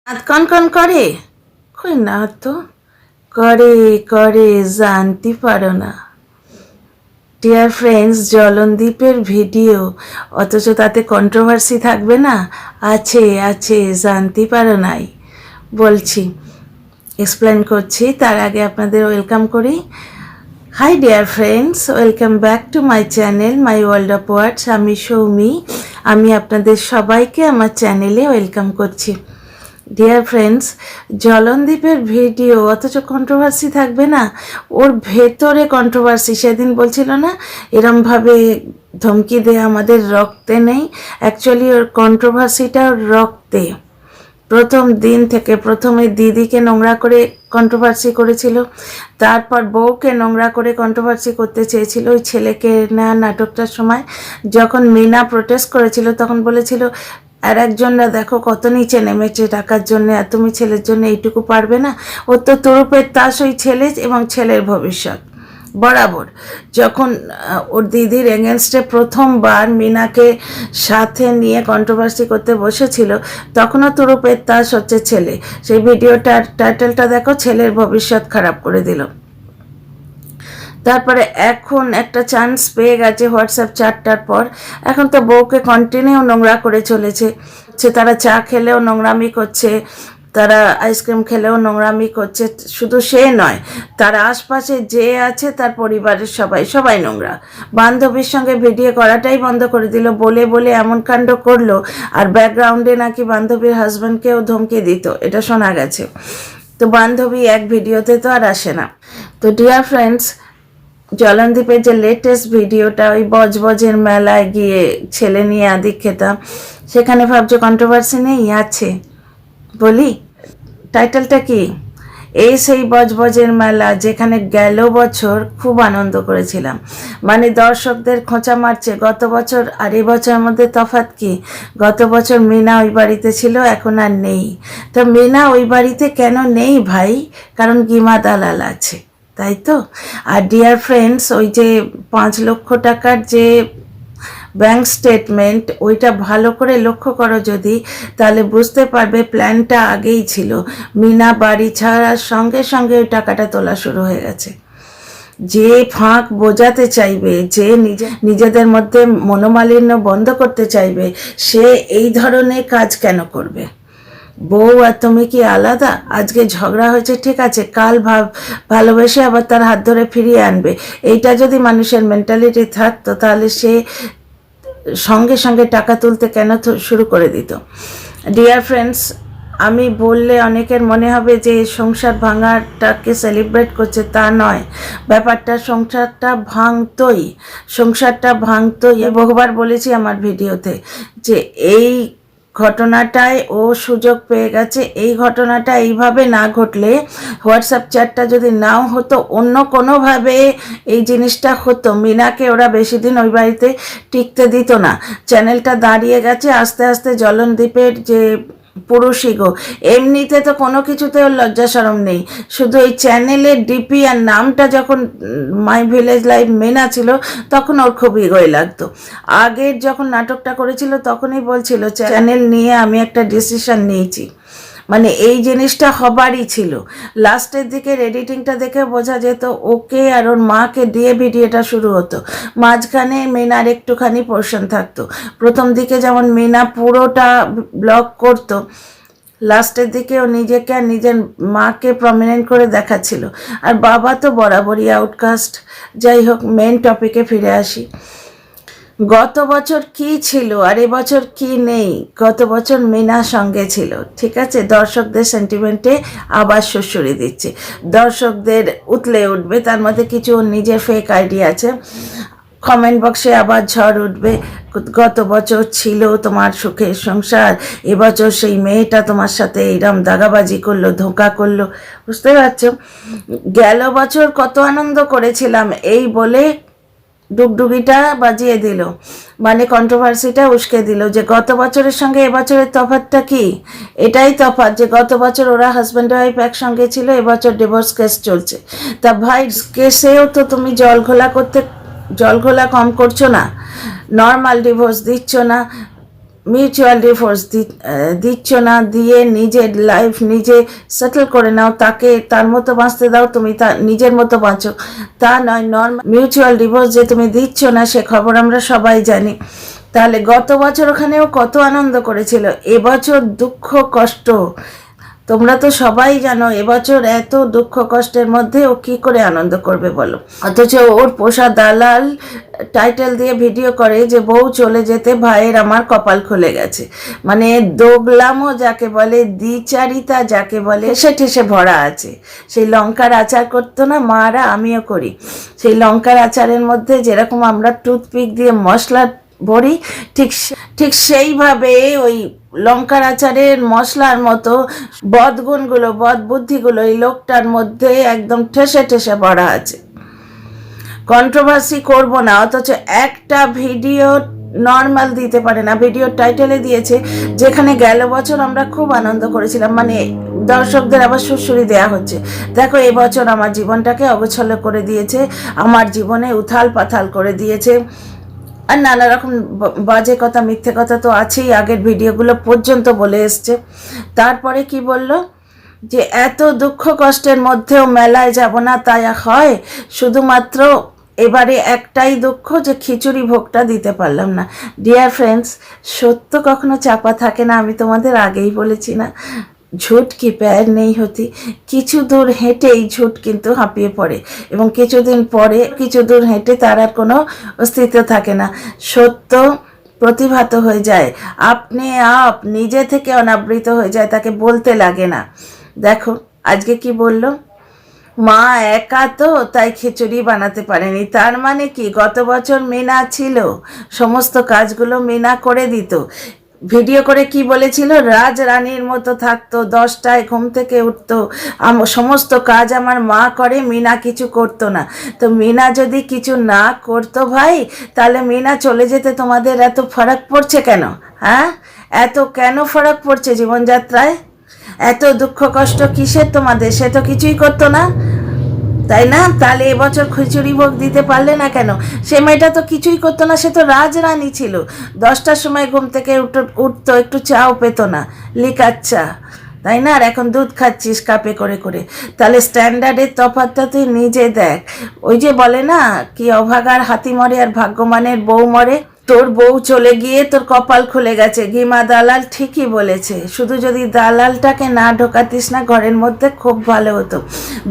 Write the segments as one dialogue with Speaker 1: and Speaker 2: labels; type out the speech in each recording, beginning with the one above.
Speaker 1: হাত কন করে কই না তো করে করে জানতে পারো না। ডিয়ার ফ্রেন্ডস, জলনদীপের ভিডিও, অথচ তাতে কন্ট্রোভার্সি থাকবে না? আছে আছে, জানতে পারো নাই। বলছি, এক্সপ্লেন করছি, তার আগে আপনাদের ওয়েলকাম করি। High dear friends, welcome back to my channel my world of words. আমি সৌমি, আমি আপনাদের সবাইকে আমার চ্যানেলে ওয়েলকাম করছি। ডিয়ার ফ্রেন্ডস, জলনদীপের ভিডিও অথচ কন্ট্রোভার্সি থাকবে না? ওর ভেতরে কন্ট্রোভার্সি। সেদিন বলছিল না এরমভাবে ধমকি দেয়া আমাদের রক্তে নেই, অ্যাকচুয়ালি ওর কন্ট্রোভার্সিটা ওর রক্তে। প্রথম দিন থেকে প্রথমে দিদিকে নোংরা করে কন্ট্রোভার্সি করেছিল, তারপর বউকে নোংরা করে কন্ট্রোভার্সি করতে চেয়েছিল ওই ছেলেকে না নাটকটার সময়। যখন মিনা প্রোটেস্ট করেছিল তখন বলেছিল আর একজনরা দেখো কত নিচে নেমেছে টাকার জন্য, আর তুমি ছেলের জন্য এইটুকু পারবে না? ও তো তুরুপের তাস ওই ছেলে এবং ছেলের ভবিষ্যৎ। বরাবর যখন ওর দিদির এগেনস্টে প্রথমবার মিনাকে সাথে নিয়ে কন্ট্রোভার্সি করতে বসেছিল, তখনও তুরুপের তাস হচ্ছে ছেলে। সেই ভিডিওটার টাইটেলটা দেখো, ছেলের ভবিষ্যৎ খারাপ করে দিল। তারপরে এখন একটা চান্স পেয়ে গেছে হোয়াটসঅ্যাপ চ্যাটটার পর, এখন তো বউকে কন্টিনিউ নোংরা করে চলেছে। তারা চা খেলেও নোংরামি করছে, তারা আইসক্রিম খেলেও নোংরামি করছে। শুধু সে নয়, তার আশপাশে যে আছে তার পরিবারের সবাই নোংরা। বান্ধবীর সঙ্গে ভিডিও করাটাই বন্ধ করে দিল, বলে বলে এমন কাণ্ড করলো। আর ব্যাকগ্রাউন্ডে নাকি বান্ধবীর হাজব্যান্ডকেও ধমকি দিত, এটা শোনা গেছে। তো বান্ধবী এক ভিডিওতে তো আর আসে না। তো ডিয়ার ফ্রেন্ডস, জলনদীপের যে লেটেস্ট ভিডিওটা, ওই বজবজের মেলায় গিয়ে ছেলে নিয়ে আদি খেতাম, সেখানে ভাবছো কন্ট্রোভার্সি নেই? আছে। বলি টাইটেলটা কি? এই সেই বজবজের মেলা যেখানে গেল বছর খুব আনন্দ করেছিলাম। মানে দর্শকদের খোঁচা মারছে গত বছর আর এ বছরের মধ্যে তফাৎ কি? গত বছর মিনা ওই বাড়িতে ছিল, এখন আর নেই। তো মিনা ওই বাড়িতে কেন নেই ভাই? কারণ গিমা দালাল আছে, তাই তো। আর ডিয়ার ফ্রেন্ডস, ওই যে 5 লক্ষ টাকার যে ব্যাংক স্টেটমেন্ট, ওইটা ভালো করে লক্ষ্য করো যদি, তাহলে বুঝতে পারবে প্ল্যানটা আগেই ছিল। মিনা বাড়ি ছাড়ার সঙ্গে সঙ্গে ওই টাকাটা তোলা শুরু হয়ে গেছে। যে ফাঁক বোঝাতে চাইবে, যে নিজেদের মধ্যে মনোমালিন্য বন্ধ করতে চাইবে, সে এই ধরনের কাজ কেন করবে? বউ আর তুমি কি আলাদা? আজকে ঝগড়া হয়েছে ঠিক আছে, কাল ভালোবেসে আবার তার হাত ধরে ফিরিয়ে আনবে। এইটা যদি মানুষের মেন্টালিটি থাকতো, তাহলে সে সঙ্গে সঙ্গে টাকা তুলতে কেন শুরু করে দিত? ডিয়ার ফ্রেন্ডস, আমি বললে অনেকের মনে হবে যে সংসার ভাঙাটাকে সেলিব্রেট করছে, তা নয়। ব্যাপারটা সংসারটা ভাঙতোই। বহুবার বলেছি আমার ভিডিওতে যে এই ঘটনাটায় ও সুযোগ পেয়ে গেছে। এই ঘটনাটা এইভাবে না ঘটলে, হোয়াটসঅ্যাপ চ্যাটটা যদি নাও হতো, অন্য কোনোভাবে এই জিনিসটা হতো, মিনাকে ওরা বেশি দিন ওই বাড়িতে টিকতে দিত না। চ্যানেলটা দাঁড়িয়ে গেছে আস্তে আস্তে। জলনদীপের যে পুরুষই গো, এমনিতে তো কোনো কিছুতে ওর লজ্জা শরম নেই, শুধু এই চ্যানেলের ডিপি আর নামটা যখন মাই ভিলেজ লাইফ মেনা ছিল, তখন ওর খুব ইগোই লাগতো। আগের যখন নাটকটা করেছিল তখনই বলছিল চ্যানেল নিয়ে আমি একটা ডিসিশন নিয়েছি। মানে এই জিনিসটা হবারই ছিল। লাস্টের দিকের এডিটিংটা দেখে বোঝা যেত ওকে আর ওর মাকে দিয়ে ভিডিওটা শুরু হতো, মাঝখানে মিনার একটুখানি পোর্শন থাকতো। প্রথম দিকে যেমন মিনা পুরোটা ব্লগ করতো, লাস্টের দিকে ও নিজেকে আর নিজের মাকে প্রমিনেন্ট করে দেখাচ্ছিল। আর বাবা তো বরাবরই আউটকাস্ট। যাই হোক, মেন টপিকে ফিরে আসি। গত বছর কি ছিল আর এবছর কি নেই? গত বছর মিনা সঙ্গে ছিল, ঠিক আছে, দর্শকদের সেন্টিমেন্টে আবার সুড়সুড়ি দিচ্ছে, দর্শকদের উতলে উঠবে। তার মধ্যে কিছু নিজের ফেক আইডিয়া আছে, কমেন্ট বক্সে আবার ঝড় উঠবে। গত বছর ছিল তোমার সুখের সংসার, এবছর সেই মেয়েটা তোমার সাথে এইরকম দাগাবাজি করলো, ধোঁকা করলো। বুঝতে পারছো? গেল বছর কত আনন্দ করেছিলাম এই বলে ডুগডুগিটা বাজিয়ে দিল, মানে কন্ট্রোভার্সিটা উস্কে দিল যে গত বছরের সঙ্গে এবছরের তফাৎটা কি? এটাই তফাৎ যে গত বছর ওরা হাজব্যান্ড ওয়াইফ একসঙ্গে ছিল, এবছর ডিভোর্স কেস চলছে। তা ভাই, কেসেও তো তুমি জল ঘোলা কম করছো না, নর্মাল ডিভোর্স দিচ্ছ না। মিউচুয়াল ডিভোর্স দিচ্ছ না, দিয়ে নিজের লাইফ নিজে সেটেল করে নাও, তাকে তার মতো বাঁচতে দাও, তুমি তার নিজের মতো বাঁচো। তা নয়, নর্মাল মিউচুয়াল ডিভোর্স যে তুমি দিচ্ছ না সে খবর আমরা সবাই জানি। তাহলে গত বছর ওখানেও কত আনন্দ করেছিল, এবছর দুঃখ কষ্ট। তোমরা তো সবাই জানো এবছর এত দুঃখ কষ্টের মধ্যে ও কি করে আনন্দ করবে বলো। অথচ ওর পোষা দালাল টাইটেল দিয়ে ভিডিও করে যে বউ চলে যেতে ভাইয়ের আমার কপাল খুলে গেছে। মানে দোগলামও যাকে বলে, দ্বিচারিতা যাকে বলে, সে ঠেসে ভরা আছে। সেই লঙ্কার আচার করতো না মারা, আমিও করি। সেই লঙ্কার আচারের মধ্যে যেরকম আমরা টুথপিক দিয়ে মশলা ভরি, ঠিক সেইভাবে ওই লঙ্কার আচারের মশলার মতো বদগুণগুলো, বদ বুদ্ধিগুলো এই লোকটার মধ্যে একদম ঠেসে ঠেসে ভরা আছে। কন্ট্রোভার্সি করব না, অথচ একটা ভিডিও নর্মাল দিতে পারে না। ভিডিওর টাইটেলে দিয়েছে যেখানে গেল বছর আমরা খুব আনন্দ করেছিলাম, মানে দর্শকদের আবার সুরসুরি দেয়া হচ্ছে। দেখো এবছর আমার জীবনটাকে অগোছালো করে দিয়েছে, আমার জীবনে উথাল পাথাল করে দিয়েছে, আর নানা রকম বাজে কথা মিথ্যে কথা তো আছেই, আগের ভিডিওগুলো পর্যন্ত বলে এসছে। তারপরে কি বলল যে এত দুঃখ কষ্টের মধ্যেও মেলায় যাব না, তাই হয় শুধুমাত্র এবারে একটাই দুঃখ যে খিচুড়ি ভোগটা দিতে পারলাম না। ডিয়ার ফ্রেন্ডস, সত্য কখনো চাপা থাকে না, আমি তোমাদের আগেই বলেছি না, ঝুট কি প্যার নেই হতি। কিছু দূর হেঁটেই ঝুট কিন্তু হাঁপিয়ে পড়ে, এবং কিছুদিন পরে কিছু দূর হেঁটে তার আর কোনো অস্তিত্ব থাকে না। সত্য প্রতিভাত হয়ে যায়, আপনি আপ নিজে থেকে অনাবৃত হয়ে যায়, তাকে বলতে লাগে না। দেখো আজকে কি বলল, মা একা তো তাই খিচুড়ি বানাতে পারেনি। তার মানে কি গত বছর মিনা ছিল, সমস্ত কাজগুলো মিনা করে দিত। ভিডিও করে কি বলেছিল, রাজরানীর মতো থাকতো, 10টায় ঘুম থেকে উঠতো, সমস্ত কাজ আমার মা করে, মিনা কিছু করতো না। তো মিনা যদি কিছু না করতো ভাই, তাহলে মিনা চলে যেতে তোমাদের এত ফারাক পড়ছে কেন? হ্যাঁ, এত কেন ফারাক পড়ছে জীবনযাত্রায়? এত দুঃখ কষ্ট কিসের তোমাদের? সে তো কিছুই করতো না, তাই না? তাহলে এবছর খিচুড়ি ভোগ দিতে পারলে না কেন? সে মেয়েটা তো কিছুই করতো না, সে তো রাজরানী ছিল। 10টার সময় ঘুম থেকে উঠতো, একটু চাও পেতো না, লিকার চা, তাই না? আর এখন দুধ খাচ্ছিস কাপে করে করে। তাহলে স্ট্যান্ডার্ডের তফাৎটা তুই নিজে দেখ। ওই যে বলে না, কি অভাগার হাতি মরে আর ভাগ্যমানের বউ মরে। তোর বউ চলে গিয়ে তোর কপাল খুলে গেছে, গিমা দালাল ঠিকই বলেছে। শুধু যদি দালালটাকে না ঢোকাতিস না ঘরের মধ্যে, খুব ভালো হতো।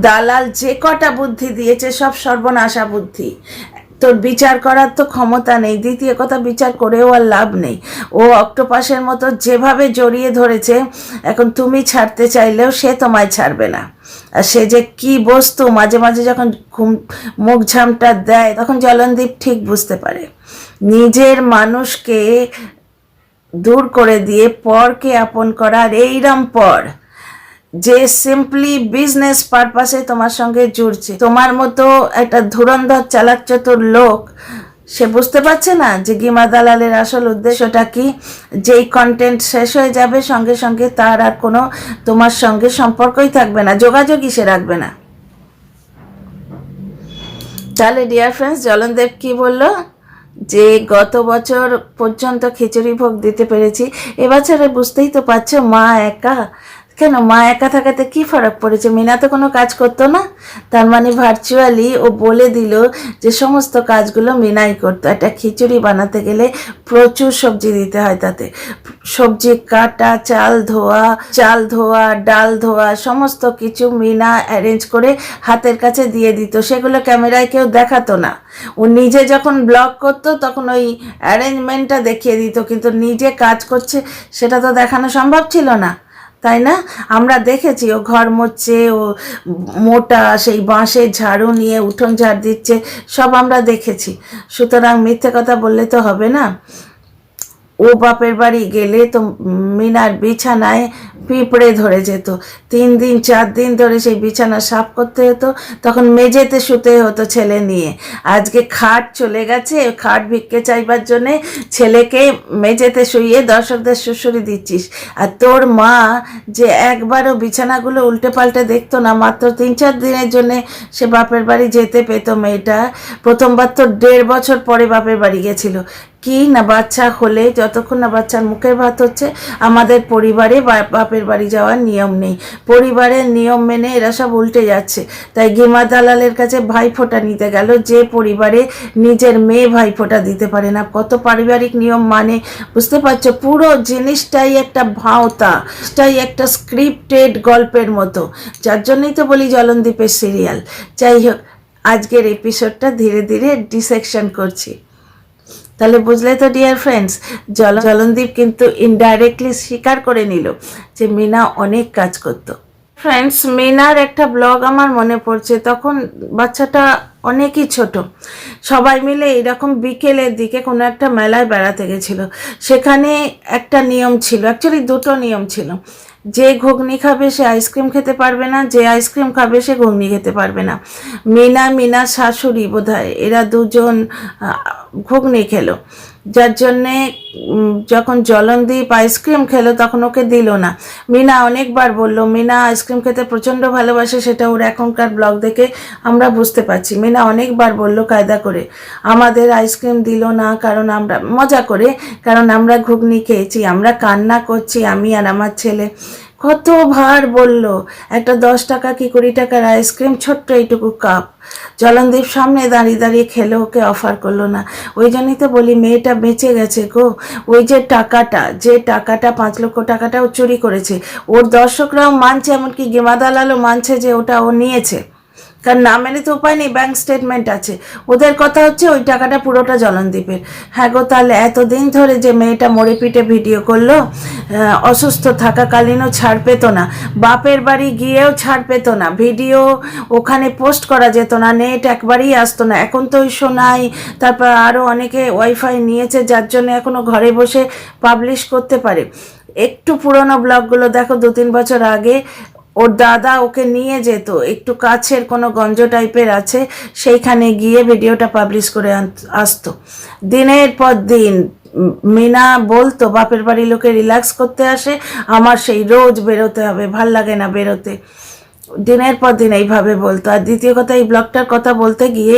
Speaker 1: দালাল যে কটা বুদ্ধি দিয়েছে সব সর্বনাশা বুদ্ধি, তোর বিচার করার তো ক্ষমতা নেই। দ্বিতীয় কথা, বিচার করেও আর লাভ নেই। ও অক্টোপাসের মতো যেভাবে জড়িয়ে ধরেছে, এখন তুমি ছাড়তে চাইলেও সে তোমায় ছাড়বে না। আর সে যে কি বস্তু, মাঝে মাঝে যখন মুখ ঝামটা দেয় তখন জলনদীপ ঠিক বুঝতে পারে। নিজের মানুষকে দূর করে দিয়ে পরকে আপন করার এইরম পর, যে সিম্পলি বিজনেস পারপাসে তোমার সঙ্গে জুড়ছে, তোমার মতো একটা ধুরন্ধর চালাক চতুর লোক, সে বুঝতে পারছে না যে গিমা দালালের আসল উদ্দেশ্যটা কি। যেই কন্টেন্ট শেষ হয়ে যাবে সঙ্গে সঙ্গে তার আর কোনো তোমার সঙ্গে সম্পর্কই থাকবে না, যোগাযোগই সে রাখবে না। তাহলে ডিয়ার ফ্রেন্ডস, জলনদেব কি বলল যে গত বছর পর্যন্ত খিচুড়ি ভোগ দিতে পেরেছি, এবছরে বুঝতেই তো পারছো মা একা। কেন মা একা থাকাতে কি ফারাক পড়েছে? মিনা তো কোনো কাজ করতো না, তার মানে ভার্চুয়ালি ও বলে দিল যে সমস্ত কাজগুলো মিনাই করতো। একটা খিচুড়ি বানাতে গেলে প্রচুর সবজি দিতে হয়, তাতে সবজি কাটা, চাল ধোয়া, ডাল ধোয়া, সমস্ত কিছু মিনা অ্যারেঞ্জ করে হাতের কাছে দিয়ে দিত। সেগুলো ক্যামেরায় কেউ দেখাতো না, ও নিজে যখন ব্লগ করতো তখন ওই অ্যারেঞ্জমেন্টটা দেখিয়ে দিত, কিন্তু নিজে কাজ করছে সেটা তো দেখানো সম্ভব ছিল না, তাই না? আমরা দেখেছি ও ঘর মুছছে, ও মোটা সেই বাঁশের ঝাড়ু নিয়ে উঠোন ঝাড় দিচ্ছে, সব আমরা দেখেছি। সুতরাং মিথ্যে কথা বললে তো হবে না। ও বাপের বাড়ি গেলে তো মিনার বিছানায় পিঁপড়ে ধরে যেত। 3 দিন 4 দিন ধরে সেই বিছানা সাফ করতে হতো, তখন মেঝেতে শুতে হতো ছেলে নিয়ে। আজকে খাট চলে গেছে, খাট ভিক্ষে চাইবার জন্যে ছেলেকে মেঝেতে শুইয়ে দর্শকদের সুড়সুড়ি দিচ্ছিস। আর তোর মা যে একবারও বিছানাগুলো উল্টে পাল্টে দেখতো না, মাত্র 3-4 দিনের জন্যে সে বাপের বাড়ি যেতে পেতো মেয়েটা। প্রথমবার তো 1.5 বছর পরে বাপের বাড়ি গেছিল। কি না বাচ্চা হলে, যতক্ষণ না বাচ্চার মুখের ভাত হচ্ছে, আমাদের পরিবারে বাপের বাড়ি যাওয়ার নিয়ম নেই। পরিবারের নিয়ম মেনে এরা সব উল্টে যাচ্ছে। তাই গেমা দালালের কাছে ভাইফোঁটা নিতে গেল, যে পরিবারে নিজের মেয়ে ভাইফোঁটা দিতে পারে না। কত পারিবারিক নিয়ম মানে বুঝতে পারছো? পুরো জিনিসটাই একটা ভাঁওতা, একটা স্ক্রিপ্টেড গল্পের মতো। যার জন্যই তো বলি জলনদীপের সিরিয়াল। যাই হোক, আজকের এপিসোডটা ধীরে ধীরে ডিসেকশন করছি। তাহলে বুঝলে তো ডিয়ার ফ্রেন্ডস, জলনদীপ কিন্তু ইনডাইরেক্টলি স্বীকার করে নিল যে মিনা অনেক কাজ করত। ফ্রেন্ডস, মিনার একটা ব্লগ আমার মনে পড়ছে, তখন বাচ্চাটা অনেকই ছোট। সবাই মিলে এরকম বিকেলের দিকে কোনো একটা মেলায় বেড়াতে গেছিল। সেখানে একটা নিয়ম ছিল, অ্যাকচুয়ালি 2টো নিয়ম ছিল। যে ঘুগনি খাবে সে আইসক্রিম খেতে পারবে না, যে আইসক্রিম খাবে সে ঘুগনি খেতে পারবে না। মিনার শাশুড়ি বোধহয়, এরা দুজন ঘুগনি খেলো। যার জন্যে যখন জলনদীপ আইসক্রিম খেলো তখন ওকে দিল না। মিনা অনেকবার বলল, মিনা আইসক্রিম খেতে প্রচণ্ড ভালোবাসে, সেটা ওর এখনকার ব্লগ দেখে আমরা বুঝতে পারছি। মিনা অনেকবার বলল কায়দা করে, আমাদের আইসক্রিম দিল না কারণ আমরা মজা করে, কারণ আমরা ঘুগনি খেয়েছি। আমরা কান্না করছি, আমি আর আমার ছেলে। কতবার বলল, একটা 10 টাকা কি 20 টাকার আইসক্রিম, ছোট্ট এইটুকু কাপ, জলনদীপ সামনে দাঁড়িয়ে দাঁড়িয়ে খেলে, ওকে অফার করলো না। ওই জন্যই তো বলি মেয়েটা বেঁচে গেছে গো। ওই যে টাকাটা 5 লক্ষ টাকাটা ও চুরি করেছে, ওর দর্শকরাও মানছে, এমনকি গেমা দালালও মানছে যে ওটা ও নিয়েছে। কারণ না মেনে তো উপায় নেই, ব্যাংক স্টেটমেন্ট আছে। ওদের কথা হচ্ছে ওই টাকাটা পুরোটা জলনদীপের। হ্যাঁ গো, তাহলে এতদিন ধরে যে মেয়েটা মরে পিটে ভিডিও করলো, অসুস্থ থাকাকালীনও ছাড় পেত না, বাপের বাড়ি গিয়েও ছাড় পেত না, ভিডিও ওখানে পোস্ট করা যেত না, নেট একবারই আসতো না। এখন তো ওই সোনাই, তারপর আরও অনেকে ওয়াইফাই নিয়েছে, যার জন্য এখনও ঘরে বসে পাবলিশ করতে পারে। একটু পুরোনো ব্লগগুলো দেখো, 2-3 বছর আগে ওর দাদা ওকে নিয়ে যেত, একটু কাছের কোনো গঞ্জ টাইপের আছে, সেইখানে গিয়ে ভিডিওটা পাবলিশ করে আসতো। দিনের পর দিন মিনা বলতো বাপের বাড়ির লোকে রিল্যাক্স করতে আসে, আমার সেই রোজ বেরোতে হবে, ভাল লাগে না বেরোতে। দিনের পর দিন এইভাবে বলতো। আর দ্বিতীয় কথা, এই ব্লগটার কথা বলতে গিয়ে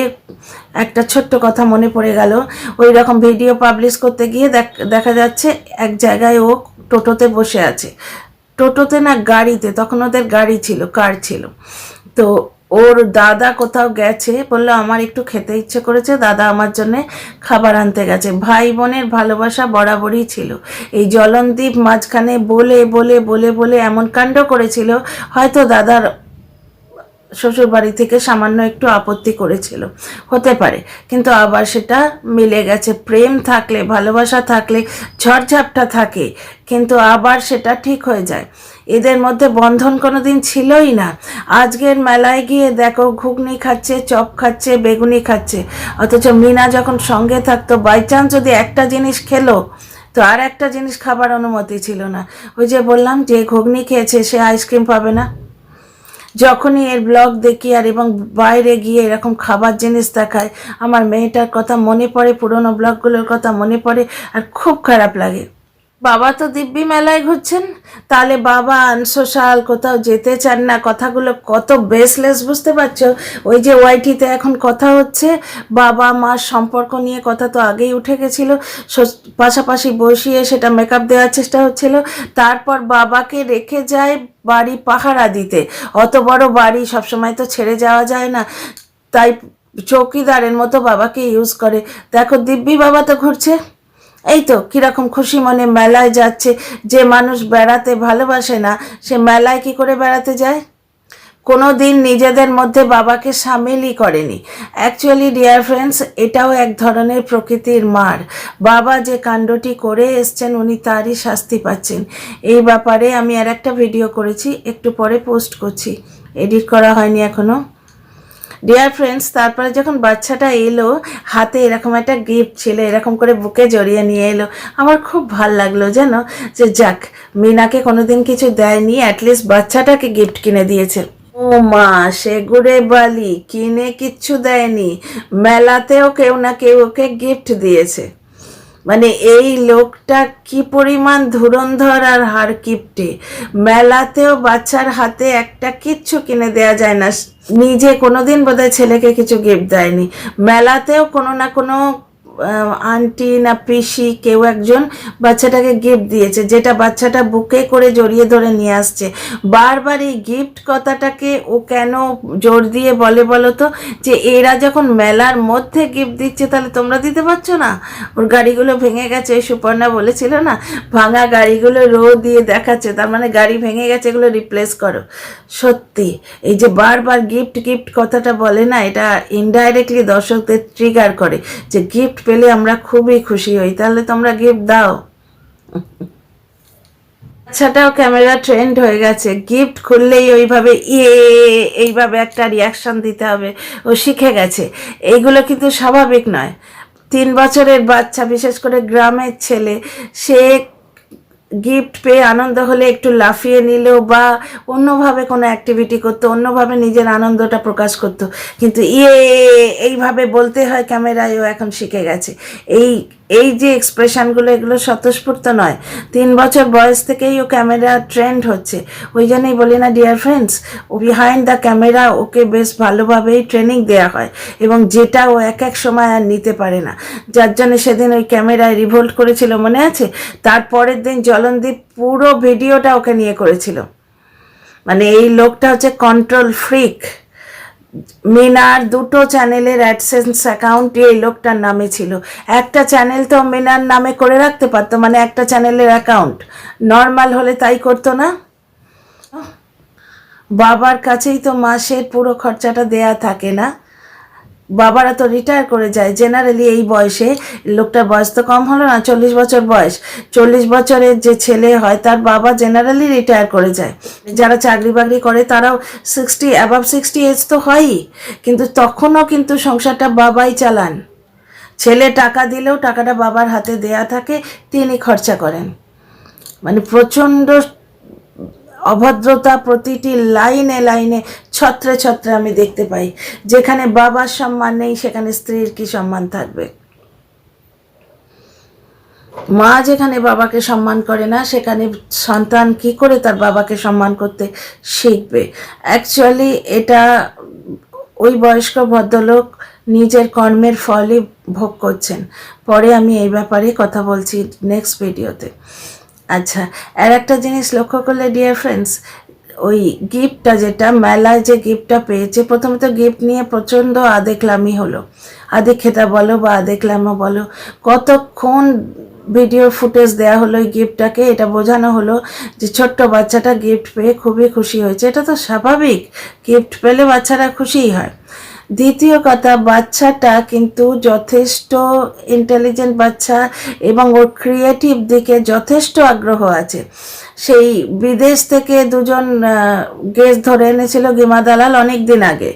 Speaker 1: একটা ছোট্ট কথা মনে পড়ে গেল। ওই রকম ভিডিও পাবলিশ করতে গিয়ে দেখা যাচ্ছে এক জায়গায় ও টোটোতে বসে আছে, টোটোতে না গাড়িতে, তখন ওদের গাড়ি ছিল, কার ছিল। তো ওর দাদা কোথাও গেছে, বললো আমার একটু খেতে ইচ্ছে করেছে, দাদা আমার জন্যে খাবার আনতে গেছে। ভাই বোনের ভালোবাসা বরাবরই ছিল। এই জলনদীপ মাঝখানে বলে বলে বলে বলে এমন কাণ্ড করেছিল, হয়তো দাদার শ্বশুর বাড়ি থেকে সামান্য একটু আপত্তি করেছিল, হতে পারে, কিন্তু আবার সেটা মিলে গেছে। প্রেম থাকলে, ভালোবাসা থাকলে, ঝড়ঝাপটা থাকে, কিন্তু আবার সেটা ঠিক হয়ে যায়। এদের মধ্যে বন্ধন কোনো দিন ছিলই না। আজকের মেলায় গিয়ে দেখো ঘুগনি খাচ্ছে, চপ খাচ্ছে, বেগুনি খাচ্ছে, অথচ মিনা যখন সঙ্গে থাকতো, বাই চান্স যদি একটা জিনিস খেলো তো আর একটা জিনিস খাবার অনুমতি ছিল না। ওই যে বললাম, যে ঘুগনি খেয়েছে সে আইসক্রিম পাবে না। যখনই এর ব্লগ দেখি আর এবং বাইরে গিয়ে এরকম খাবার জিনিস দেখায়, আমার মেয়েটার কথা মনে পড়ে, পুরোনো ব্লগগুলোর কথা মনে পড়ে, আর খুব খারাপ লাগে। বাবা তো দিব্যি মেলায় ঘুরছেন, তাহলে বাবা আনসোশাল, কোথাও যেতে চান না। কথাগুলো কত বেসলেস বুঝতে পারছো? ওই যে ওয়াইটিতে এখন কথা হচ্ছে, বাবা মার সম্পর্ক নিয়ে কথা তো আগেই উঠে গেছিলো, পাশাপাশি বসিয়ে সেটা মেকআপ দেওয়ার চেষ্টা হচ্ছিল। তারপর বাবাকে রেখে যায় বাড়ি পাহারা দিতে। অত বড় বাড়ি সবসময় তো ছেড়ে যাওয়া যায় না, তাই চৌকিদারের মতো বাবাকে ইউজ করে। দেখো দিব্যি বাবা তো ঘুরছে, এই তো কিরকম খুশি মনে মেলায় যাচ্ছে। যে মানুষ বেড়াতে ভালোবাসে না, সে মেলায় কি করে বেড়াতে যায়? কোনো দিন নিজেদের মধ্যে বাবাকে সামিলই করেনি। অ্যাকচুয়ালি ডিয়ার ফ্রেন্ডস, এটাও এক ধরনের প্রকৃতির মার। বাবা যে কাণ্ডটি করে এসছেন, উনি তারই শাস্তি পাচ্ছেন। এই ব্যাপারে আমি আর একটা ভিডিও করেছি, একটু পরে পোস্ট করছি, এডিট করা হয়নি এখনো। ডিয়ার ফ্রেন্ডস, তারপরে যখন বাচ্চাটা এলো, হাতে এরকম একটা গিফট ছিল, এরকম করে বুকে জড়িয়ে নিয়ে এলো। আমার খুব ভাল লাগলো যেন, যে যাক, মিনাকে কোনোদিন কিছু দেয়নি, অ্যাটলিস্ট বাচ্চাটাকে গিফট কিনে দিয়েছে। ও মা, সেগুড়ে বালি, কিনে কিচ্ছু দেয়নি, মেলাতেও কেউ না কেউ ওকে গিফট দিয়েছে। মানে এই লোকটা কি পরিমাণ ধুরন্ধর আর হার কিপটে। মেলাতেও বাচ্চার হাতে একটা কিচ্ছু কিনে দেয়া যায় না, নিজে কোনোদিন বোধহয় ছেলেকে কিছু গিফট দেয়নি। মেলাতেও কোনো না কোনো আন্টি না পিসি কেউ একজন বাচ্চাটাকে গিফট দিয়েছে, যেটা বাচ্চাটা বুকে করে জড়িয়ে ধরে নিয়ে আসছে। বারবার এই গিফট কথাটাকে ও কেন জোর দিয়ে বলে বলো তো, যে এরা যখন মেলার মধ্যে গিফট দিচ্ছে তাহলে তোমরা দিতে পারছো না? ওর গাড়িগুলো ভেঙে গেছে, সুপর্ণা বলেছিল না, ভাঙা গাড়িগুলো রো দিয়ে দেখাচ্ছে, তার মানে গাড়ি ভেঙে গেছে, এগুলো রিপ্লেস করো। সত্যি এই যে বারবার গিফট গিফট কথাটা বলে না, এটা ইনডাইরেক্টলি দর্শকদের ট্রিগার করে যে গিফট পেলে আমরা খুবই খুশি হই, তাহলে তোমরা গিফট দাও। বাচ্চাটাও ক্যামেরা ট্রেন্ড হয়ে গেছে, গিফট খুললেই ওইভাবে এইভাবে একটা রিয়াকশন দিতে হবে, ও শিখে গেছে। এইগুলো কিন্তু স্বাভাবিক নয়। 3 বছরের বাচ্চা, বিশেষ করে গ্রামের ছেলে, সে গিফট পেয়ে আনন্দ হলে একটু লাফিয়ে নিল বা অন্যভাবে কোনো অ্যাক্টিভিটি করতো, অন্যভাবে নিজের আনন্দটা প্রকাশ করতো, কিন্তু এইভাবে বলতে হয় ক্যামেরায়, ও এখন শিখে গেছে। এই এই যে এক্সপ্রেশনগুলো, এগুলো স্বতঃস্ফূর্ত নয়, 3 বছর বয়স থেকেই ও ক্যামেরা ট্রেন্ড হচ্ছে। ওই জন্যই বলি না ডিয়ার ফ্রেন্ডস, ও বিহাইন্ড দ্য ক্যামেরা ওকে বেশ ভালোভাবেই ট্রেনিং দেওয়া হয়, এবং যেটা ও এক এক সময় আর নিতে পারে না, যার জন্য সেদিন ওই ক্যামেরায় রিভোল্ট করেছিল, মনে আছে? তারপরের দিন জলনদীপ পুরো ভিডিওটা ওকে নিয়ে করেছিল। মানে এই লোকটা হচ্ছে কন্ট্রোল ফ্রিক। মিনার 2টো চ্যানেলের অ্যাডসেন্স অ্যাকাউন্টই এই লোকটার নামে ছিল। একটা চ্যানেল তো মিনার নামে করে রাখতে পারতো, মানে একটা চ্যানেলের অ্যাকাউন্ট, নর্মাল হলে তাই করতো না? বাবার কাছেই তো মাসের পুরো খরচাটা দেয়া থাকে না, বাবারা তো রিটায়ার করে যায় জেনারেলি এই বয়সে। লোকটার বয়স তো কম হলো না, 40 বছর বয়স। 40 বছরের যে ছেলে হয় তার বাবা জেনারেলি রিটায়ার করে যায়। যারা চাকরি বাকরি করে তারাও 60 এজ তো হয়ই, কিন্তু তখনও কিন্তু সংসারটা বাবাই চালান। ছেলে টাকা দিলেও টাকাটা বাবার হাতে দেয়া থাকে, তিনি খরচা করেন। মানে প্রচণ্ড অভদ্রতা প্রতিটি লাইনে লাইনে, ছত্রে ছত্রে আমি দেখতে পাই। যেখানে বাবার সম্মান নেই সেখানে স্ত্রীর কি সম্মান থাকবে? মা যেখানে বাবাকে সম্মান করে না সেখানে সন্তান কি করে তার বাবাকে সম্মান করতে শিখবে? অ্যাকচুয়ালি এটা ওই বয়স্ক ভদ্রলোক নিজের কর্মের ফলই ভোগ করছেন। পরে আমি এই ব্যাপারে কথা বলছি নেক্সট ভিডিওতে। আচ্ছা, আর একটা জিনিস লক্ষ্য করলে ডিয়ার ফ্রেন্ডস, ওই গিফটটা, যেটা মেলায় যে গিফটটা পেয়েছে, প্রথমে তো গিফট নিয়ে প্রচণ্ড আদেকলামি হলো, আদেক্ষেতা বলো বা আদেকলামও বলো, কতক্ষণ ভিডিও ফুটেজ দেওয়া হলো এই গিফটটাকে, এটা বোঝানো হলো যে ছোট্ট বাচ্চাটা গিফট পেয়ে খুবই খুশি হয়েছে। এটা তো স্বাভাবিক, গিফট পেলে বাচ্চারা খুশিই হয়। দ্বিতীয় কথা, বাচ্চাটা কিন্তু যথেষ্ট ইন্টেলিজেন্ট বাচ্চা এবং ওর ক্রিয়েটিভ দিকে যথেষ্ট আগ্রহ আছে। সেই বিদেশ থেকে 2জন গেস্ট ধরে এনেছিল গিমা দালাল অনেক দিন আগে।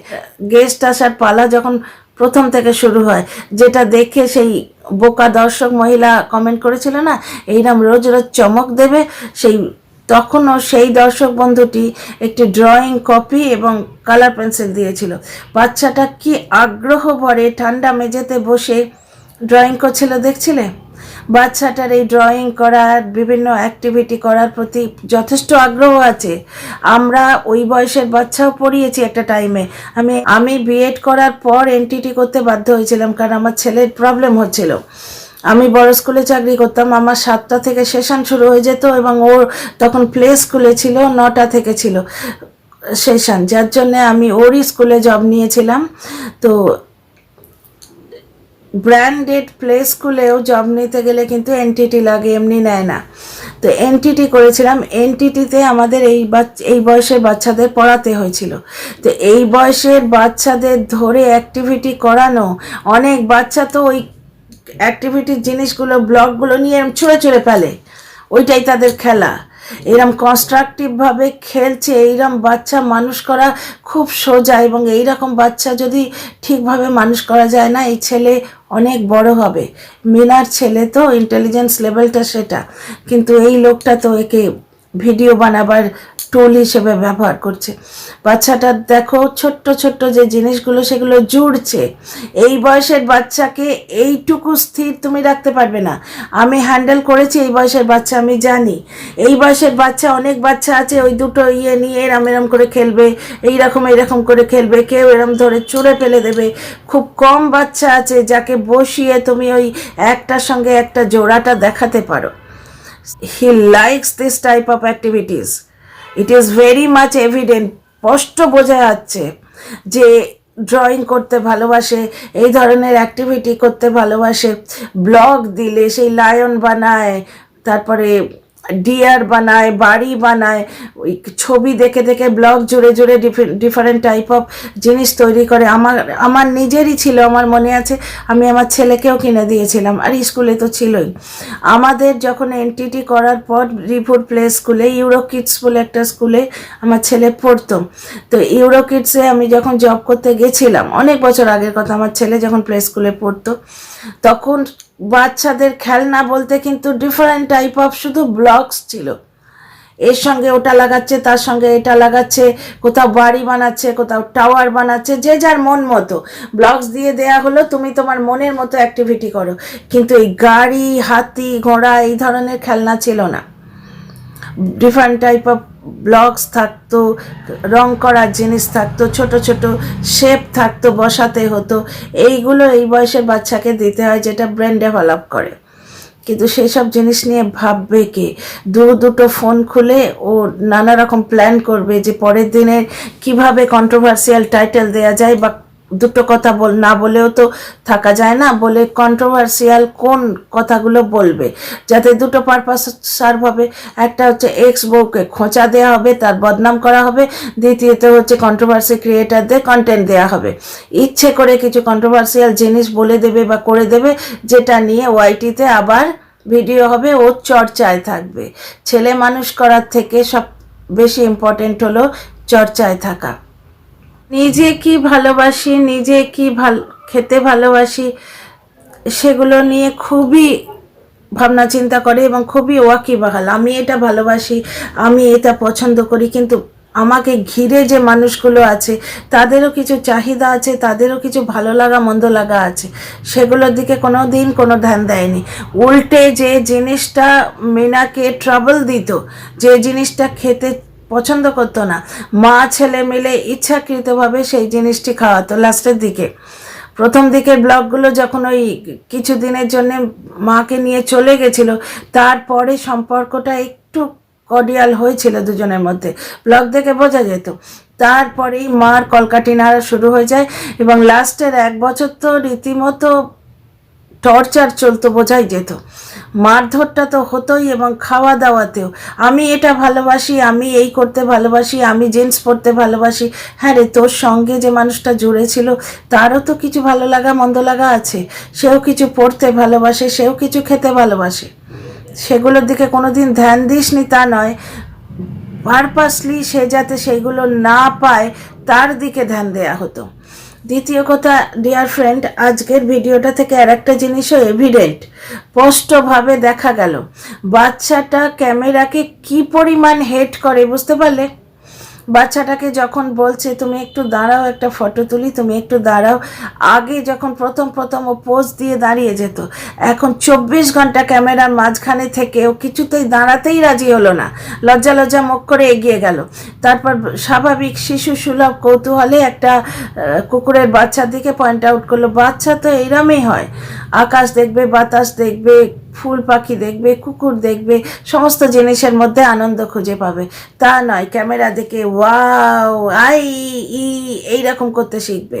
Speaker 1: গেস্ট আসার পালা যখন প্রথম থেকে শুরু হয়, যেটা দেখে সেই বোকা দর্শক মহিলা কমেন্ট করেছিল না, এইরকম রোজ রোজ চমক দেবে, সেই তখনও সেই দর্শক বন্ধুটি একটি ড্রয়িং কপি এবং কালার পেন্সিল দিয়েছিল। বাচ্চাটা কি আগ্রহ ভরে ঠান্ডা মেঝেতে বসে ড্রয়িং করছিল, দেখছিলে? বাচ্চাটার এই ড্রয়িং করার, বিভিন্ন অ্যাক্টিভিটি করার প্রতি যথেষ্ট আগ্রহ আছে। আমরা ওই বয়সের বাচ্চাও পড়িয়েছি একটা টাইমে। আমি বিএড করার পর এনটিটি করতে বাধ্য হয়েছিলাম, কারণ আমার ছেলের প্রবলেম হচ্ছিল। আমি বড় স্কুলে চাকরি করতাম, আমার 7টা থেকে সেশন শুরু হয়ে যেত, এবং ওর তখন প্লে স্কুলে ছিল, 9টা থেকে ছিল সেশন, যার জন্যে আমি ওরই স্কুলে জব নিয়েছিলাম। তো ব্র্যান্ডেড প্লে স্কুলেও জব নিতে গেলে কিন্তু এনটিটি লাগে, এমনি নেয় না। তো এনটিটি করেছিলাম, এনটিটিতে আমাদের এই বয়সের বাচ্চাদের পড়াতে হয়েছিল। তো এই বয়সের বাচ্চাদের ধরে অ্যাক্টিভিটি করানো, অনেক বাচ্চা তো ওই অ্যাক্টিভিটির জিনিসগুলো, ব্লগগুলো নিয়ে ছুঁড়ে ছুঁড়ে ফেলে, ওইটাই তাদের খেলা। এরম কনস্ট্রাকটিভভাবে খেলছে, এইরকম বাচ্চা মানুষ করা খুব সোজা, এবং এইরকম বাচ্চা যদি ঠিকভাবে মানুষ করা যায় না, এই ছেলে অনেক বড় হবে। মিনার ছেলে তো, ইন্টেলিজেন্স লেভেলটা সেটা, কিন্তু এই লোকটা তো একে ভিডিও বানাবার টুল হিসেবে ব্যবহার করছে। বাচ্চাটা দেখো ছোট্ট ছোট্ট যে জিনিসগুলো সেগুলো জুড়ছে। এই বয়সের বাচ্চাকে এইটুকু স্থির তুমি রাখতে পারবে না। আমি হ্যান্ডেল করেছি এই বয়সের বাচ্চা, আমি জানি। এই বয়সের বাচ্চা, অনেক বাচ্চা আছে ওই দুটো নিয়ে এরম এরম করে খেলবে, এইরকম করে খেলবে, কেউ এরম ধরে চুড়ে ফেলে দেবে। খুব কম বাচ্চা আছে যাকে বসিয়ে তুমি ওই একটার সঙ্গে একটা জোড়াটা দেখাতে পারো। He likes this type of activities. It is very much evident, স্পষ্ট বোঝা যাচ্ছে যে ড্রয়িং করতে ভালোবাসে, এই ধরনের অ্যাক্টিভিটি করতে ভালোবাসে। ব্লগ দিলে সেই লায়ন বানায়, তারপরে ডিয়ার বানায়, বাড়ি বানায়, ওই ছবি দেখে দেখে ব্লগ জুড়ে জুড়ে ডিফারেন্ট টাইপ অফ জিনিস তৈরি করে। আমার নিজেরই ছিল, আমার মনে আছে, আমি আমার ছেলেকেও কিনে দিয়েছিলাম, আর স্কুলে তো ছিলই। আমাদের যখন এনটিটি করার পর রিপুর প্লে স্কুলে, ইউরো কিডস বলে একটা স্কুলে আমার ছেলে পড়তো। তো ইউরো কিডসে আমি যখন জব করতে গেছিলাম, অনেক বছর আগের কথা, আমার ছেলে যখন প্লে স্কুলে পড়তো, তখন বাচ্চাদের খেলনা বলতে কিন্তু ডিফারেন্ট টাইপ অফ শুধু ব্লকস ছিল। এর সঙ্গে ওটা লাগাচ্ছে, তার সঙ্গে এটা লাগাচ্ছে, কোথাও বাড়ি বানাচ্ছে, কোথাও টাওয়ার বানাচ্ছে, যে যার মন মতো ব্লকস দিয়ে দেয়া হলো, তুমি তোমার মনের মতো অ্যাক্টিভিটি করো। কিন্তু এই গাড়ি, হাতি, ঘোড়া এই ধরনের খেলনা ছিল না। ডিফারেন্ট টাইপ অফ ব্লকস থাকতো, রং করার জিনিস থাকতো, ছোট ছোট শেপ থাকতো, বসাতে হতো। এইগুলো এই বয়সের বাচ্চাকে দিতে হয়, যেটা ব্রেন ডেভেলপ করে। কিন্তু সেই সব জিনিস নিয়ে ভাববে কে? দুটো ফোন খুলে ও নানা রকম প্ল্যান করবে যে পরের দিনে কিভাবে কন্ট্রোভার্সিয়াল টাইটেল দেয়া যায়, বা দুটো কথা না বলেও তো থাকা যায় না, বলে কন্ট্রোভার্সিয়াল কোন কথাগুলো বলবে যাতে দুটো পারপাস সার্ভ হবে। একটা হচ্ছে এক্স বউকে খোঁচা দেওয়া হবে, তার বদনাম করা হবে। দ্বিতীয়ত হচ্ছে কন্ট্রোভার্সি ক্রিয়েটারদের কন্টেন্ট দেওয়া হবে। ইচ্ছে করে কিছু কন্ট্রোভার্সিয়াল জিনিস বলে দেবে বা করে দেবে, যেটা নিয়ে ওয়াইটিতে আবার ভিডিও হবে, ও চর্চায় থাকবে। ছেলে মানুষ করার থেকে সব বেশি ইম্পর্টেন্ট হলো চর্চায় থাকা। নিজে কি ভালোবাসি, নিজে কি খেতে ভালোবাসি, সেগুলো নিয়ে খুবই ভাবনা চিন্তা করে এবং খুবই ওয়াকিবহাল। আমি এটা ভালোবাসি, আমি এটা পছন্দ করি, কিন্তু আমাকে ঘিরে যে মানুষগুলো আছে তাদেরও কিছু চাহিদা আছে, তাদেরও কিছু ভালো লাগা মন্দ লাগা আছে, সেগুলোর দিকে কোনো দিন কোনো ধ্যান দেয়নি। উল্টে যে জিনিসটা মিনাকে ট্রাবল দিত, যে জিনিসটা খেতে পছন্দ করতো না, মা ছেলে মিলে ইচ্ছাকৃতভাবে সেই জিনিসটি খাওয়াতো লাস্টের দিকে। প্রথম দিকের ব্লগগুলো যখন ওই কিছু দিনের জন্য মাকে নিয়ে চলে গেছিল, তারপরে সম্পর্কটা একটু কর্ডিয়াল হয়েছিল দুজনের মধ্যে, ব্লগ দেখে বোঝা যেত। তারপরেই মার কলকাঠি নাড়া শুরু হয়ে যায়, এবং লাস্টের 1 বছর তো রীতিমতো টর্চার চলতো, বোঝাই যেত। মারধরটা তো হতোই, এবং খাওয়া দাওয়াতেও। আমি এটা ভালোবাসি, আমি এই করতে ভালোবাসি, আমি জিন্স পরতে ভালোবাসি। হ্যাঁ রে, তোর সঙ্গে যে মানুষটা জুড়েছিল তারও তো কিছু ভালো লাগা মন্দ লাগা আছে, সেও কিছু পড়তে ভালোবাসে, সেও কিছু খেতে ভালোবাসে। সেগুলোর দিকে কোনো দিন ধ্যান দিসনি তা নয়, পারপাসলি সে যাতে সেইগুলো না পায় তার দিকে ধ্যান দেয়া হতো। দ্বিতীয় কথা, ডিয়ার ফ্রেন্ড, আজকের ভিডিওটা থেকে আর একটা জিনিসও এভিডেন্ট, স্পষ্টভাবে দেখা গেল বাচ্চাটা ক্যামেরাকে কি পরিমাণ হেট করে। বুঝতে পারলে? বাচ্চাটাকে যখন বলছে তুমি একটু দাঁড়াও, একটা ফটো তুলি, তুমি একটু দাঁড়াও, আগে যখন প্রথম ও পোজ দিয়ে দাঁড়িয়ে যেত, এখন 24 ঘন্টা ক্যামেরার মাঝখানে থেকে ও কিছুতেই দাঁড়াতেই রাজি হলো না, লজ্জা মুখ করে এগিয়ে গেল। তারপর স্বাভাবিক শিশু সুলভ কৌতূহলে একটা কুকুরের বাচ্চার দিকে পয়েন্ট আউট করলো। বাচ্চা তো এইরমই হয়, আকাশ দেখবে, বাতাস দেখবে, ফুল পাখি দেখবে, কুকুর দেখবে, সমস্ত জিনিসের মধ্যে আনন্দ খুঁজে পাবে। তা নয় ক্যামেরা দেখে ওয়াও আই ই এইরকম করতে শিখবে।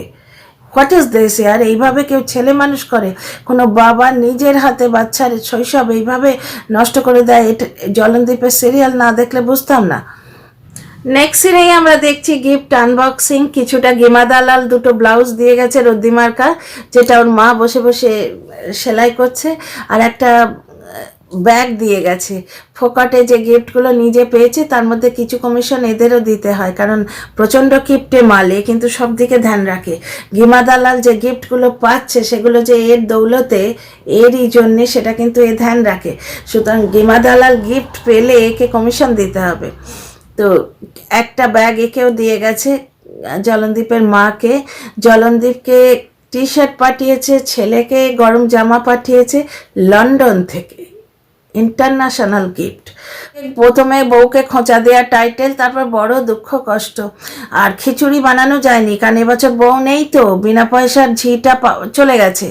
Speaker 1: হোয়াট ইজ দিস ইয়ার? এইভাবে কেউ ছেলে মানুষ করে? কোনো বাবা নিজের হাতে বাচ্চার শৈশব এইভাবে নষ্ট করে দেয়? এটা জলনদীপের সিরিয়াল না দেখলে বুঝতাম না। নেক্সট সিনেই আমরা দেখছি গিফট আনবক্সিং। কিছুটা গেমা দালাল দুটো ব্লাউজ দিয়ে গেছে রদ্দিমার্কা, যেটা ওর মা বসে বসে সেলাই করছে, আর একটা ব্যাগ দিয়ে গেছে। ফোকাটে যে গিফটগুলো নিজে পেয়েছে তার মধ্যে কিছু কমিশন এদেরও দিতে হয়, কারণ প্রচণ্ড কিপটে মালে কিন্তু সব দিকে ধ্যান রাখে। গিমা দালাল যে গিফটগুলো পাচ্ছে সেগুলো যে এর দৌলতে, এরই জন্যে, সেটা কিন্তু এ ধ্যান রাখে। সুতরাং গিমা দালাল গিফট পেলে একে কমিশন দিতে হবে। তো একটা ব্যাগ একেও দিয়ে গেছে জলনদীপের মাকে। জলনদীপকে টি শার্ট পাঠিয়েছে, ছেলেকে গরম জামা পাঠিয়েছে লন্ডন থেকে, ইন্টারন্যাশনাল গিফট। প্রথমে বউকে খোঁচা দেওয়া টাইটেল, তারপর বড় দুঃখ কষ্ট। আর খিচুড়ি বানানো যায়নি কারণ এবছর বউ নেই, তো বিনা পয়সার ঝিটা চলে গেছে।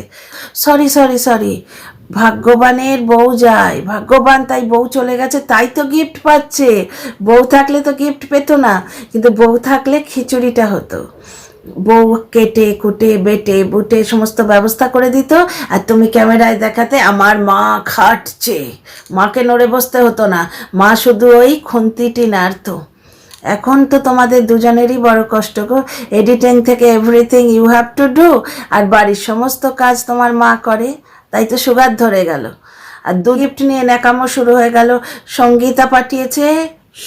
Speaker 1: সরি সরি সরি, ভাগ্যবানের বউ যায়, ভাগ্যবান তাই বউ চলে গেছে, তাই তো গিফট পাচ্ছে। বউ থাকলে তো গিফট পেত না, কিন্তু বউ থাকলে খিচুড়িটা হতো। বউ কেটে কুটে বেটে বুটে সমস্ত ব্যবস্থা করে দিত, আর তুমি ক্যামেরায় দেখাতে আমার মা খাটছে। মাকে নড়ে বসতে হতো না, মা শুধু ওই খুন্তিটি নাড়ত। এখন তো তোমাদের দুজনেরই বড় কষ্ট গো, এডিটিং থেকে everything you have to do, আর বাড়ির সমস্ত কাজ তোমার মা করে, তাই তো সুগার ধরে গেল। আর দু গিফট নিয়ে ন্যাকামো শুরু হয়ে গেল। সঙ্গীতা পাঠিয়েছে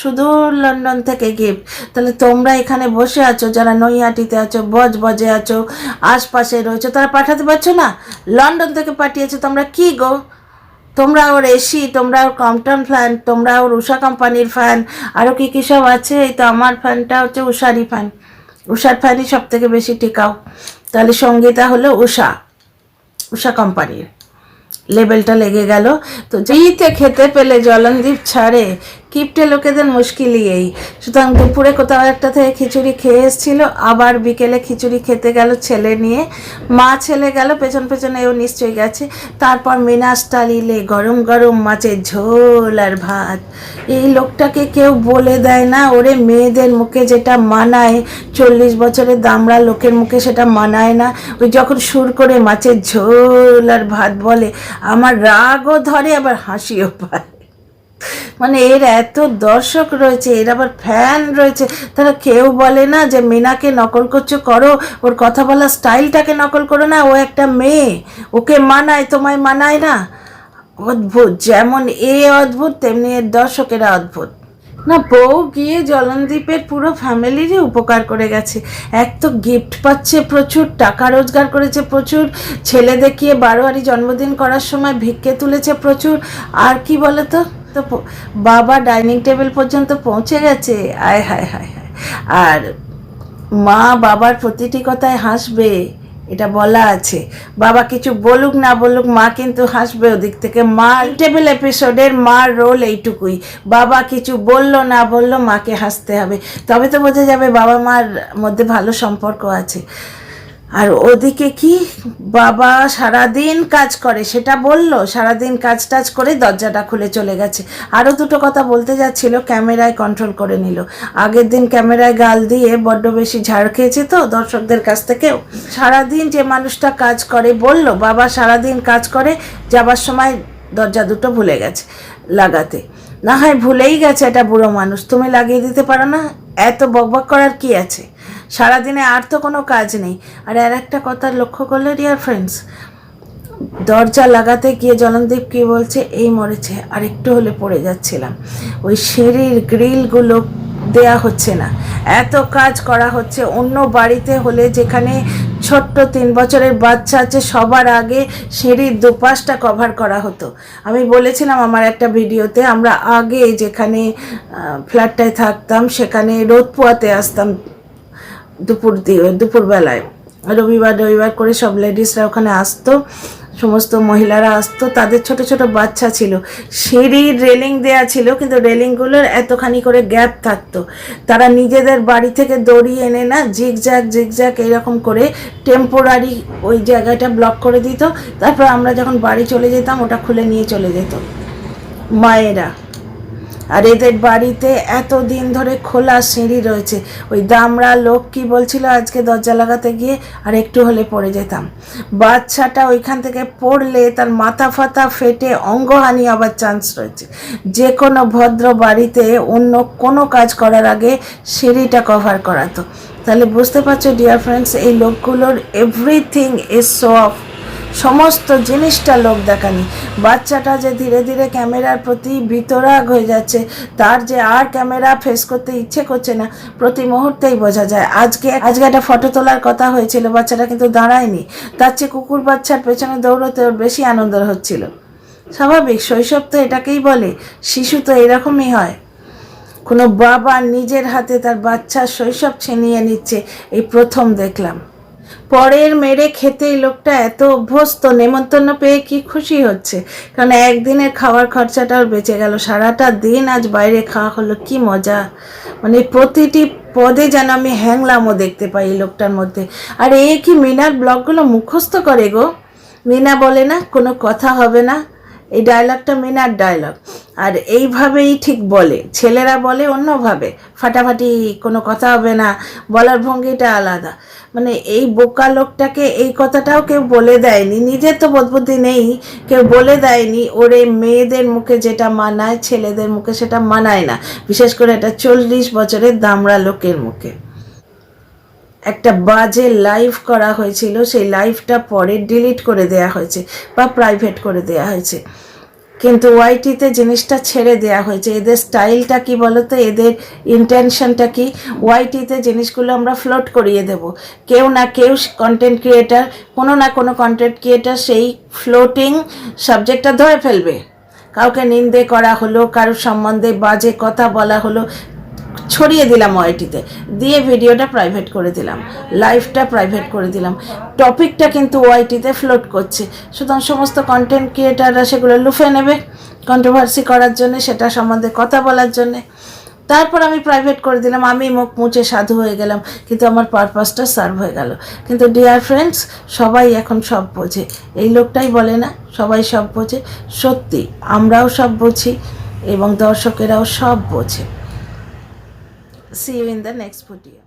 Speaker 1: শুধু লন্ডন থেকে গিফট। তাহলে তোমরা এখানে বসে আছো, যারা নৈহাটিতে আছো, বজবজে আছো, আশপাশে রয়েছে, তারা পাঠাতে পারছো না? লন্ডন থেকে পাঠিয়েছে, তোমরা কি গো? তোমরা ওর এসি, তোমরা ওর কম্পটন ফ্যান, তোমরা ওর উষা কোম্পানির ফ্যান, আরও কী কী সব আছে। এই তো আমার ফ্যানটা হচ্ছে উষারই ফ্যান, উষার ফ্যানই সব থেকে বেশি টিকাও। তাহলে সঙ্গীতা হলো উষা, উষা কোম্পানির, লেবেলটা লেগে গেল। তো যেইতে খেতে পেলে জলনদীপ ছাড়ে, কিপটে লোকেদের মুশকিলই এই। সুতরাং দুপুরে কোথাও একটা থেকে খিচুড়ি খেয়ে এসেছিল, আবার বিকেলে খিচুড়ি খেতে গেল ছেলে নিয়ে। মা ছেলে গেল, পেছন পেছনে ও নিশ্চয়ই গেছে। তারপর মিনাস টালিলে গরম গরম মাছের ঝোল আর ভাত। এই লোকটাকে কেউ বলে দেয় না, ওরে মেয়েদের মুখে যেটা মানায় 40 বছরের দামড়া লোকের মুখে সেটা মানায় না। ওই যখন সুর করে মাছের ঝোল আর ভাত বলে, আমার রাগও ধরে আবার হাসিও পায়। মানে এর এত দর্শক রয়েছে, এর আবার ফ্যান রয়েছে, তারা কেউ বলে না যে মিনাকে নকল করছো, করো, ওর কথা বলার স্টাইলটাকে নকল করো না, ও একটা মেয়ে, ওকে মানায়, তোমায় মানায় না। অদ্ভুত, যেমন এ অদ্ভুত তেমনি এর দর্শকেরা অদ্ভুত। না, বউ গিয়ে জলনদীপের পুরো ফ্যামিলিরই উপকার করে গেছে। এক তো গিফট পাচ্ছে প্রচুর, টাকা রোজগার করেছে প্রচুর, ছেলে দেখিয়ে 12 জন্মদিন করার সময় ভিক্ষে তুলেছে প্রচুর। আর কি বলে তো, বাবা ডাইনিং টেবিল পর্যন্ত পৌঁছে গেছে। আয় হায় হায় হায়। আর মা বাবার প্রতিটি কথায় হাসবে, এটা বলা আছে। বাবা কিছু বলুক না বলুক, মা কিন্তু হাসবে ওদিক থেকে। মাল্টিপল এপিসোডের মার রোল এইটুকুই, বাবা কিছু বললো না বললো মাকে হাসতে হবে, তবে তো বোঝা যাবে বাবা মার মধ্যে ভালো সম্পর্ক আছে। আর ওদিকে কি, বাবা সারাদিন কাজ করে, সেটা বললো, সারাদিন কাজ টাজ করে দরজাটা খুলে চলে গেছে। আরও দুটো কথা বলতে যাচ্ছিল, ক্যামেরায় কন্ট্রোল করে নিল। আগের দিন ক্যামেরায় গাল দিয়ে বড্ড বেশি ঝাড় খেয়েছে তো দর্শকদের কাছ থেকেও। সারাদিন যে মানুষটা কাজ করে, বলল বাবা সারাদিন কাজ করে, যাবার সময় দরজা দুটো ভুলে গেছে লাগাতে। না হয় ভুলেই গেছে, এটা বুড়ো মানুষ, তুমি লাগিয়ে দিতে পারো না? এত বকবক করার কি আছে? সারাদিনে আর তো কোনো কাজ নেই। আর একটা কথা লক্ষ্য করলে ডিয়ার ফ্রেন্ডস, দরজা লাগাতে গিয়ে জলনদীপ কি বলছে, এই মরেছে, আর একটু হলে পড়ে যাচ্ছিলাম। ওই সিঁড়ির গ্রিলগুলো দেয়া হচ্ছে না, এত কাজ করা হচ্ছে। অন্য বাড়িতে হলে, যেখানে ছোট্ট 3 বছরের বাচ্চা আছে, সবার আগে সিঁড়ির দুপাশটা কভার করা হতো। আমি বলেছিলাম আমার একটা ভিডিওতে, আমরা আগে যেখানে ফ্ল্যাটটায় থাকতাম সেখানে রোদ পোয়াতে আসতাম দুপুরবেলায়, রবিবার করে সব লেডিসরা ওখানে আসতো, সমস্ত মহিলারা আসতো, তাদের ছোট ছোট বাচ্চা ছিল। সিঁড়ির রেলিং দেয়া ছিল, কিন্তু রেলিংগুলোর এতখানি করে গ্যাপ থাকতো। তারা নিজেদের বাড়ি থেকে দড়ি এনে না, জিগজ্যাগ এইরকম করে টেম্পোরারি ওই জায়গাটা ব্লক করে দিত। তারপর আমরা যখন বাড়ি চলে যেতাম ওটা খুলে নিয়ে চলে যেত মায়েরা। আর এদের বাড়িতে এতদিন ধরে খোলা সিঁড়ি রয়েছে। ওই দামড়া লোক কি বলছিল আজকে দরজা লাগাতে গিয়ে, আর একটু হলে পড়ে যেতাম। বাচ্চাটা ওইখান থেকে পড়লে তার মাথা ফাতা ফেটে অঙ্গহানি হবার চান্স রয়েছে। যে কোনো ভদ্র বাড়িতে অন্য কোনো কাজ করার আগে সিঁড়িটা কভার করাতো। তাহলে বুঝতে পারছো ডিয়ার ফ্রেন্ডস, এই লোকগুলোর এভরিথিং ইজ শো অফ। সমস্ত জিনিসটা লোক দেখানি। বাচ্চাটা যে ধীরে ধীরে ক্যামেরার প্রতি বিতরাগ হয়ে যাচ্ছে, তার যে আর ক্যামেরা ফেস করতে ইচ্ছে করছে না, প্রতি মুহূর্তেই বোঝা যায়। আজকে একটা ফটো তোলার কথা হয়েছিল, বাচ্চাটা কিন্তু দাঁড়ায়নি, তার চেয়ে কুকুর বাচ্চার পেছনে দৌড়তে ওর বেশি আনন্দ হচ্ছিল। স্বাভাবিক, শৈশব তো এটাকেই বলে, শিশু তো এরকমই হয়। কোনো বাবা নিজের হাতে তার বাচ্চার শৈশব ছিনিয়ে নিচ্ছে, এই প্রথম দেখলাম। পরের মেরে খেতেই লোকটা এত অভ্যস্ত, নেমন্তন্ন পেয়ে কি খুশি হচ্ছে, কারণ একদিনের খাওয়ার খরচাটাও বেঁচে গেল। সারাটা দিন আজ বাইরে খাওয়া হলো, কি মজা। মানে প্রতিটি পদে যেন আমি হ্যাংলামও দেখতে পাই এই লোকটার মধ্যে। আর এই কি মিনার ব্লগগুলো মুখস্থ করে গো। মিনা বলে না কোনো কথা হবে না, এই ডায়লগটা মিনার ডায়লগ, আর এইভাবেই ঠিক বলে। ছেলেরা বলে অন্যভাবে, ফাটাফাটি কোনো কথা হবে না, বলার ভঙ্গিটা আলাদা। মানে এই বোকা লোকটাকে এই কথাটাও কেউ বলে দেয়নি, নিজের তো বোধবুদ্ধি নেই, কেউ বলে দেয়নি ওরে মেয়েদের মুখে যেটা মানায় ছেলেদের মুখে সেটা মানায় না, বিশেষ করে এটা 40 বছরের দামড়া লোকের মুখে। একটা বাজে লাইভ করা হয়েছিল, সেই লাইভটা পরে ডিলিট করে দেয়া হয়েছে বা প্রাইভেট করে দেয়া হয়েছে, কিন্তু ওয়াইটিতে জিনিসটা ছেড়ে দেয়া হয়েছে। এদের স্টাইলটা কি বলতো, এদের ইন্টেনশনটা কি, ওয়াইটিতে জিনিসগুলো আমরা ফ্লোট করিয়ে দেব। কেউ না কেউ কন্টেন্ট ক্রিয়েটার, কোনো না কোনো কন্টেন্ট ক্রিয়েটার সেই ফ্লোটিং সাবজেক্টটা ধরে ফেলবে। কাউকে নিন্দে করা হলো, কারোর সম্বন্ধে বাজে কথা বলা হলো, ছড়িয়ে দিলাম ওয়াইটিতে, দিয়ে ভিডিওটা প্রাইভেট করে দিলাম, লাইভটা প্রাইভেট করে দিলাম। টপিকটা কিন্তু ওয়াইটিতে ফ্লোট করছে, সুতরাং সমস্ত কন্টেন্ট ক্রিয়েটাররা সেগুলো লুফে নেবে কন্ট্রোভার্সি করার জন্য, সেটা সম্বন্ধে কথা বলার জন্যে। তারপর আমি প্রাইভেট করে দিলাম, আমি মুখ মুছে সাধু হয়ে গেলাম, কিন্তু আমার পারপাসটা সার্ভ হয়ে গেল। কিন্তু ডিয়ার ফ্রেন্ডস, সবাই এখন সব বোঝে, এই লোকটাই বলে না সবাই সব বোঝে। সত্যি আমরাও সব বুঝি এবং দর্শকেরাও সব বোঝে। See you in the next video.